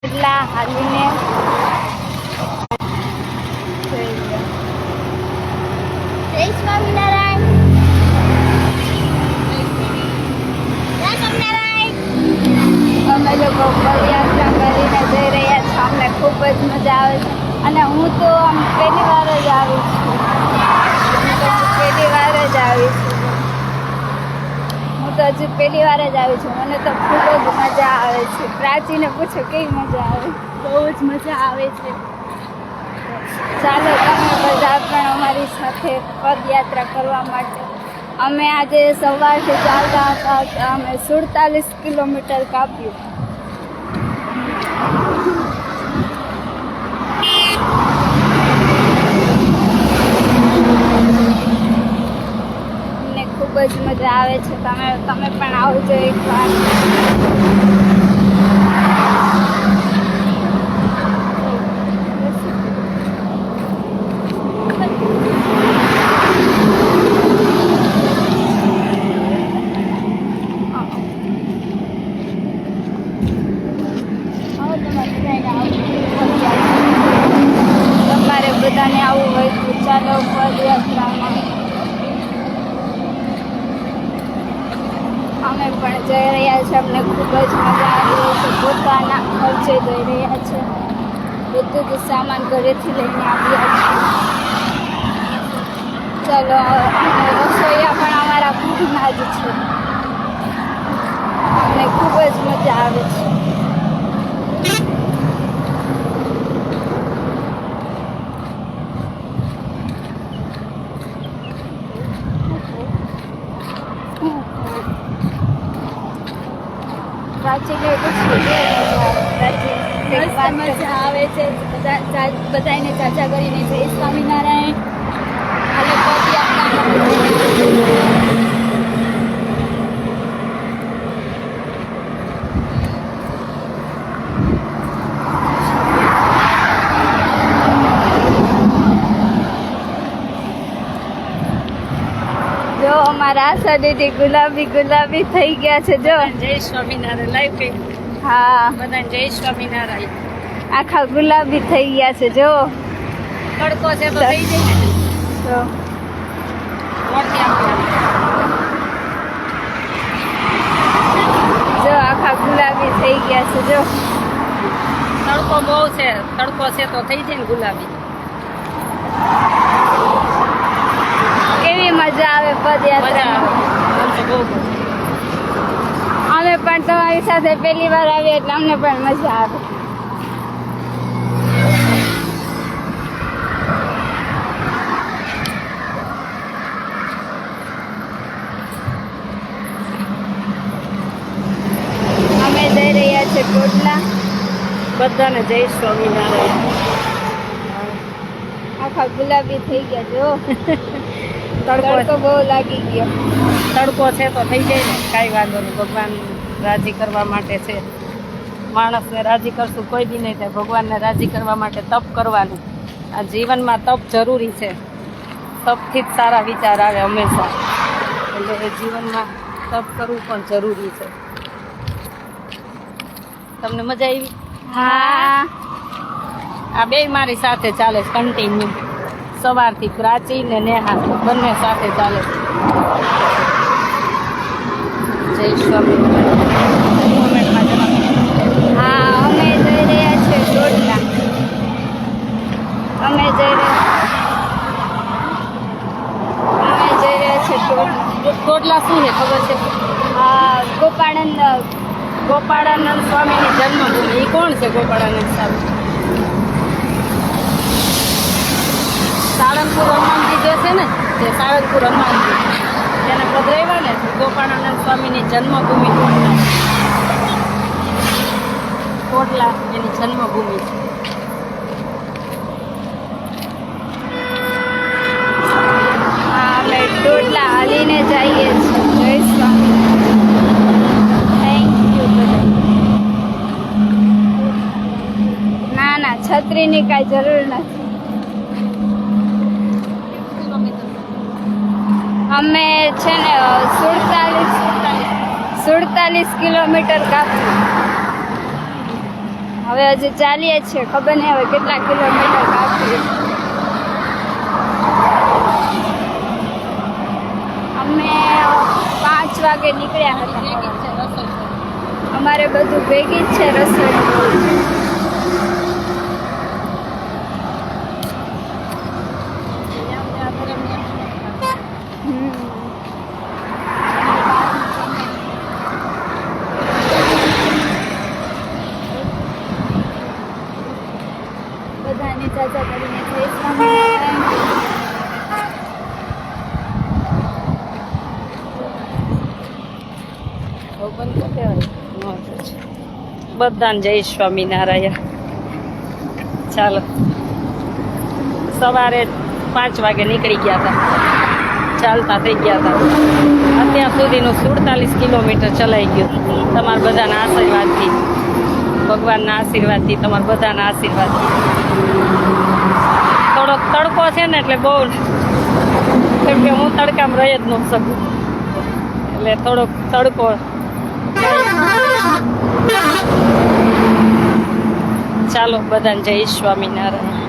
એટલા હાલીને જય સ્વામિનારાયણ. અમે લોકો પદયાત્રા કરીને જઈ રહ્યા છીએ. અમને ખૂબ જ મજા આવે છે અને હું તો આમ પહેલી વાર જ આવી છું. હું તો હજુ પહેલી વાર જ આવી છું. મને તો ખૂબ જ મજા આવે છે. પ્રાચીને પૂછો કેવી મજા આવે? બહુ જ મજા આવે છે. ચાલો તમે બધા પણ અમારી સાથે પદયાત્રા કરવા માટે. અમે આજે સવારથી ચાલતા હતા. અમે 47 કિલોમીટર કાપ્યું. અમને ખૂબ જ મજા આવે છે. તમે પણ આવજો એકવાર. તમારે બધાને આવવું હોય તો ચાલો પદયાત્રામાં. અમે પણ જઈ રહ્યા છીએ. અમને ખૂબ જ મજા આવી રહી છે. પોતાના ખર્ચે જઈ રહ્યા છે. બધું જ સામાન ઘરેથી લઈને આવ્યા છે. ચાલો રસોઈયા પણ અમારા ઘરના જ છે. અમને ખૂબ જ મજા આવે છે. પ્રાચીને પૂછ્યું મજા આવે છે. બધાને ચાચા કરીને જય સ્વામિનારાયણ. હાલો જો અમારા આશા દીદી ગુલાબી થઈ ગયા છે. જો જય સ્વામિનારાયણ લાઈવ. હા, બધાને જય સ્વામિનારાયણ. આખા ગુલાબી થઈ ગયા છે. જો તડકો છે તો થઈ જાય ને. તો જો આખા ગુલાબી થઈ ગયા છે. જો તડકો બહુ છે. તડકો છે તો થઈ જાય ને ગુલાબી. કેવી મજા આવે પદયાત્રામાં. અમે પણ તમારી સાથે પહેલી વાર આવીએ એટલે અમને પણ મજા આવે. અમે જઈ રહ્યા છીએ કોટલા. બધાને જય સ્વામિનારાયણ. આખા ગુલાબી થઈ ગયા. જો તડકો બહુ લાગી ગયો. તડકો છે તો થઈ જાય ને. કાંઈ વાંધો નહીં. ભગવાન રાજી કરવા માટે છે. માણસને રાજી કરશું કોઈ બી નહીં થાય. ભગવાનને રાજી કરવા માટે તપ કરવાનું. આ જીવનમાં તપ જરૂરી છે. તપથી જ સારા વિચાર આવે હંમેશા. એટલે જીવનમાં તપ કરવું પણ જરૂરી છે. તમને મજા આવી? હા, આ બે મારી સાથે ચાલે છે કન્ટિન્યુ. સવારથી પ્રાચી ને નેહા બંને સાથે ચાલે છે. જય સ્વામિનારાયણ. હા, અમે જઈ રહ્યા છીએ કોટલા. અમે જઈ રહ્યા છીએ કોટલા શું છે ખબર છે? હા, ગોપાળાનંદ સ્વામીની જન્મભૂમિ. એ કોણ છે ગોપાળાનંદ સ્વામી? સાળંગપુર હનુમાનજી જે છે ને, તે સાળંગપુર હનુમાનજી તેને પધરાવ્યા ને. ગોપાળાનંદ સ્વામીની જન્મભૂમિ કોટલા એની જન્મભૂમિ છે. હા, અમે કોટલા હાલીને જઈએ છીએ. જય સ્વામિનારાયણ. થેન્ક યુ બધા. ના છત્રીની કાંઈ જરૂર નથી. અમે છે ને 47 કિલોમીટર કાપ્યું. હવે હજી ચાલીએ છીએ, ખબર નહીં હવે કેટલા કિલોમીટર બાકી. અમે 5 વાગે નીકળ્યા હતા. અમારે બધું ભેગી જ છે રસોઈ. બધાને ચાચા કરીને જય સ્વામિનારાયણ. બધાને જય સ્વામિનારાયણ. ચાલો, સવારે 5 વાગે નીકળી ગયા હતા, ચાલતા થઈ ગયા હતા. અત્યાર સુધીનું 47 કિલોમીટર ચલાઈ ગયું. તમારા બધાના આશીર્વાદથી, ભગવાનના આશીર્વાદથી, તમારા બધાના આશીર્વાદથી. થોડોક તડકો છે ને એટલે બહુ, કેમ કે હું તડકામાં રહી જ ન શકું, એટલે થોડોક તડકો. ચાલો, બધાને જય સ્વામિનારાયણ.